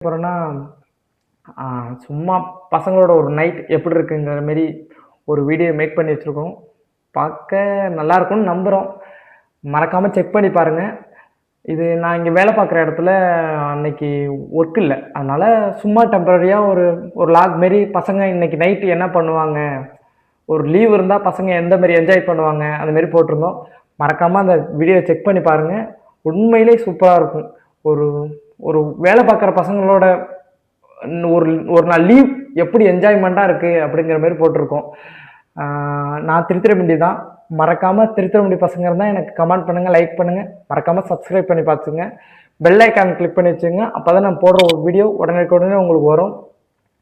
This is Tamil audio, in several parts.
அப்புறம்னா சும்மா பசங்களோட ஒரு நைட் எப்படி இருக்குங்கிற மாரி ஒரு வீடியோ மேக் பண்ணி வச்சுருக்கோம். பார்க்க நல்லாயிருக்கும்னு நம்புகிறோம். மறக்காமல் செக் பண்ணி பாருங்கள். இது நான் இங்கே வேலை பார்க்குற இடத்துல அன்னைக்கு ஒர்க் இல்லை, அதனால் சும்மா டெம்பரரியாக ஒரு ஒரு லாக் மாரி பசங்க இன்னைக்கு நைட்டு என்ன பண்ணுவாங்க, ஒரு லீவ் இருந்தால் பசங்க எந்த மாரி என்ஜாய் பண்ணுவாங்க அந்த மாரி போட்டிருந்தோம். மறக்காமல் அந்த வீடியோ செக் பண்ணி பாருங்கள். உண்மையிலே சூப்பராக இருக்கும். ஒரு ஒரு வேலை பார்க்குற பசங்களோட ஒரு ஒரு நாள் லீவ் எப்படி என்ஜாய்மெண்ட்டாக இருக்குது அப்படிங்கிற மாதிரி போட்டிருக்கோம். நான் திருத்திரமுண்டி தான். மறக்காமல் திருத்திரமுண்டி பசங்க இருந்தால் எனக்கு கமெண்ட் பண்ணுங்கள், லைக் பண்ணுங்கள், மறக்காமல் சப்ஸ்கிரைப் பண்ணி பார்த்துங்க. பெல் ஐக்கான் கிளிக் பண்ணி வச்சுங்க. அப்போ தான் நான் போடுற ஒரு வீடியோ உடனே உங்களுக்கு வரும்.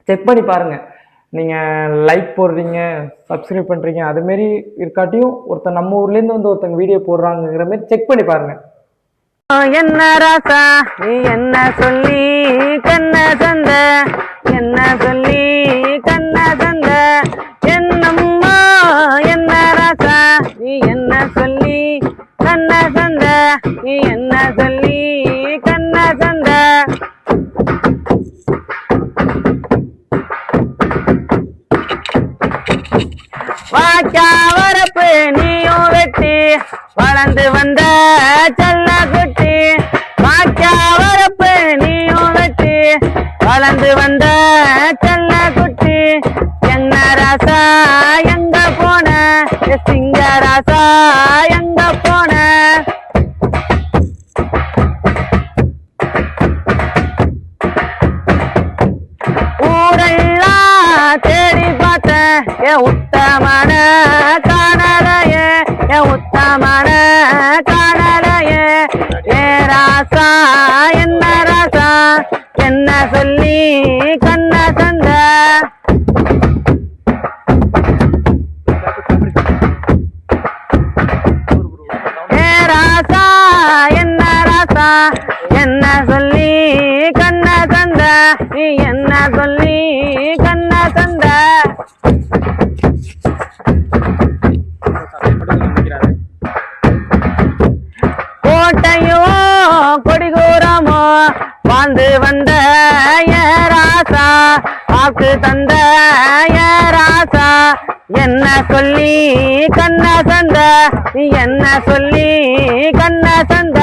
செக் பண்ணி பாருங்கள். நீங்கள் லைக் போடுறீங்க, சப்ஸ்கிரைப் பண்ணுறீங்க, அதுமாரி இருக்காட்டியும் ஒருத்தர் நம்ம ஊர்லேருந்து வந்து ஒருத்தங்க வீடியோ போடுறாங்கிற மாதிரி செக் பண்ணி பாருங்கள். என்ன ராசா நீ என்ன சொல்லி கண்ண சந்த, என்ன சொல்லி கண்ண சந்த, என்னம்மா என்ன ராசா நீ என்ன சொல்லி கண்ண சந்த, நீ என்ன சொல்லி கண்ண சந்த. வாச்சா வரப்பு நீயும் வெட்டி வளர்ந்து வந்த செல்ல குட்டி, வாச்சா வரப்பு நீயும் வெட்டி வளர்ந்து வந்த செல்ல குட்டி, என்ன ராசா எங்க போன சிங்க ராசா எங்க போன. ஊரெல்லாம் தேடி பார்த்த என் உத்தமான காணலையே, என் உத்தமான காணலையே. ஏ ராசா என்ன ராசா என்ன சொல்லி கண்ண சந்த. ஏ ராசா என்ன ராசா என்ன சொல்லி கண்ண சந்த, நீ என்ன சொல்லி கண்ண சந்த. கோட்டையோ கொடிகூரமோ வாழ்ந்து வந்த ஏ ராசா, வாக்கு தந்த ஏ ராசா, என்ன சொல்லி கண்ண சந்த, நீ என்ன சொல்லி கண்ண சந்த.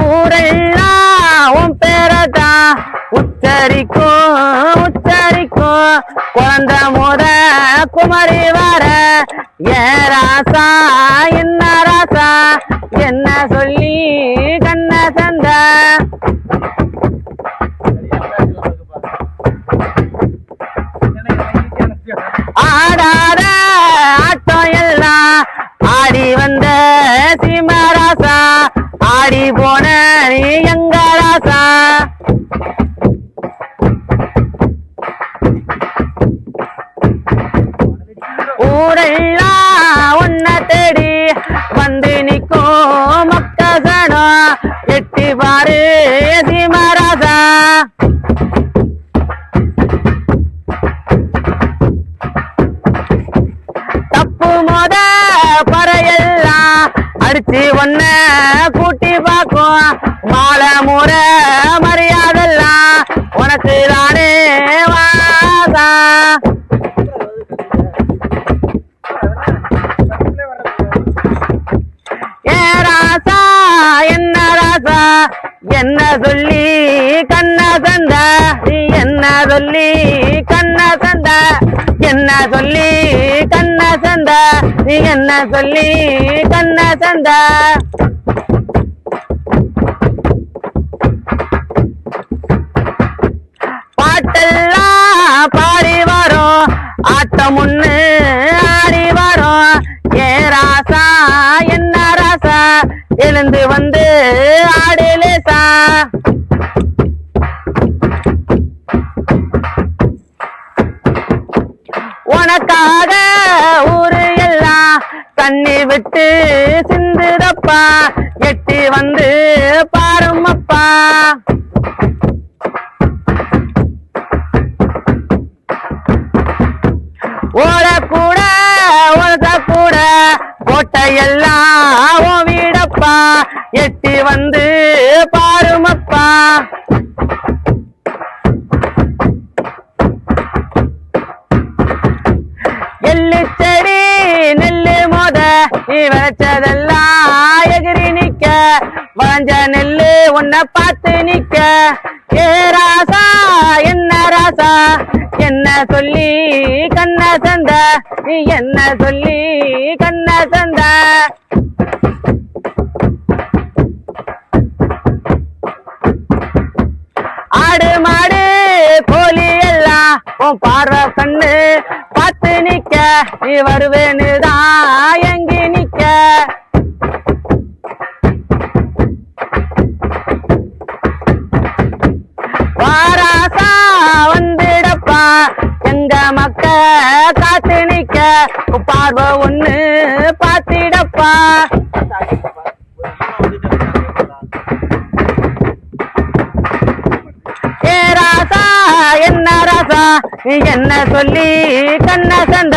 ஊரெல்லாம் உன் பேரதான் உச்சரிக்கும் உச்சரிக்கும், குழந்த முத குமரி வர ஏ ராசா என்ன ராசா என்ன சொல்லி கண்ண சந்த. ஆடாத ஆட்டம் எல்லாம் ஆடி வந்த சீமராசா, ஆடி போன நீ எங்க ராசா. ஊரெல்லாம் உன்னை தேடி வந்து நிற்கும் மக்கசனம், எட்டி பாரு சீமராசா. தப்பு மோத பறையெல்லாம் அடிச்சு ஒன்ன கூட்டி பார்க்கும், மாலை முறை மரியாதெல்லாம் உனக்கு தானே வாசா. ஏ ராசா என்ன ராசா என்ன சொல்லி கண்ண சந்த, நீ என்ன சொல்லி கண்ண சந்த, என்ன சொல்லி கண்ண சந்த, நீ என்ன சொல்லி கண்ண சந்த. பாட்டெல்லாம் பாடி வரும் ஆட்டம் முன்னு ஆடி வரும். ஏ ராசா என்ன ராசா எழுந்து வந்து ஆடலேசா. உனக்காக ஊரு எல்லாம் தண்ணி விட்டு சிந்துதப்பா, எட்டி வந்து பாருமப்பா. ஓட கூட கோட்டையெல்லாம் உன் வீடப்பா எட்டி வந்து பாருமப்பா எள்ளு செடி நெல்லு மோத நீ விளைச்சதெல்லாம் எகிரி நிக்க வளைஞ்ச நெல்லு உன்னை பார்த்து நிக்க ஏ ராசா என்ன ராசா என்ன சொல்லி கண்ண சந்த நீ என்ன சொல்லி கண்ண சந்த ஆடு மாடு கோழி எல்லாம் உன் பார்வை கண்ணு பார்த்து நிக்க நீ வருவேனுதான் எங்கி நிக்க வாராசா வந்துடப்பா எங்க மக்க காத்து நிக்க பார்வை ஒண்ணு பார்த்திடப்பா ஏ ராசா என்ன ராசா நீ என்ன சொல்லி கண்ண சந்த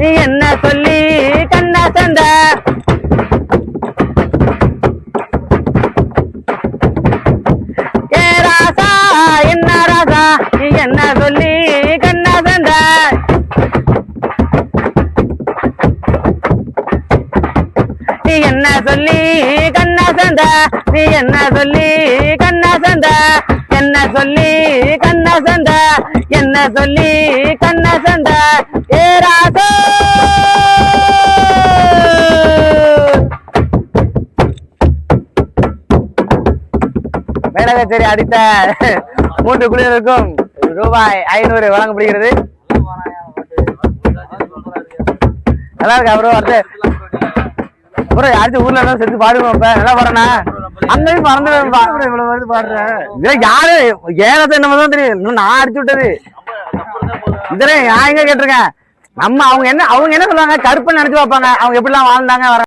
நீ என்ன சொல்லி கண்ண சந்த ஏ ராசா என்ன ராசா நீ என்ன சொல்லி கண்ண சந்த நீ என்ன சொல்லி கண்ண சந்த நீ என்ன சொல்லி கண்ண சந்த என்ன சொல்லி கண்ண சந்த என்ன சொல்லி கண்ண சந்த ஏ ராசா மேலகச்சேரி அடித்த 3 குழுவினருக்கும் ரூபாய் 500 வழங்கப்படுகிறது. நல்லா இருக்கா ப்ரோ? அடுத்து ப்ரோ யாராச்சும் ஊர்ல இருந்தாலும் சேர்த்து பாடுவோம். இப்ப நல்லா பாடுறா அங்கேயும் பறந்து பாடுறேன். யாரு ஏகத்தை என்னதான் தெரியும். இன்னும் நான் அடிச்சு விட்டது இதே நான் எங்க கேட்டிருக்கேன். நம்ம அவங்க என்ன சொல்லுவாங்க, கருப்புன்னு நினைச்சு வைப்பாங்க. அவங்க எப்படிலாம் வாழ்ந்தாங்க வர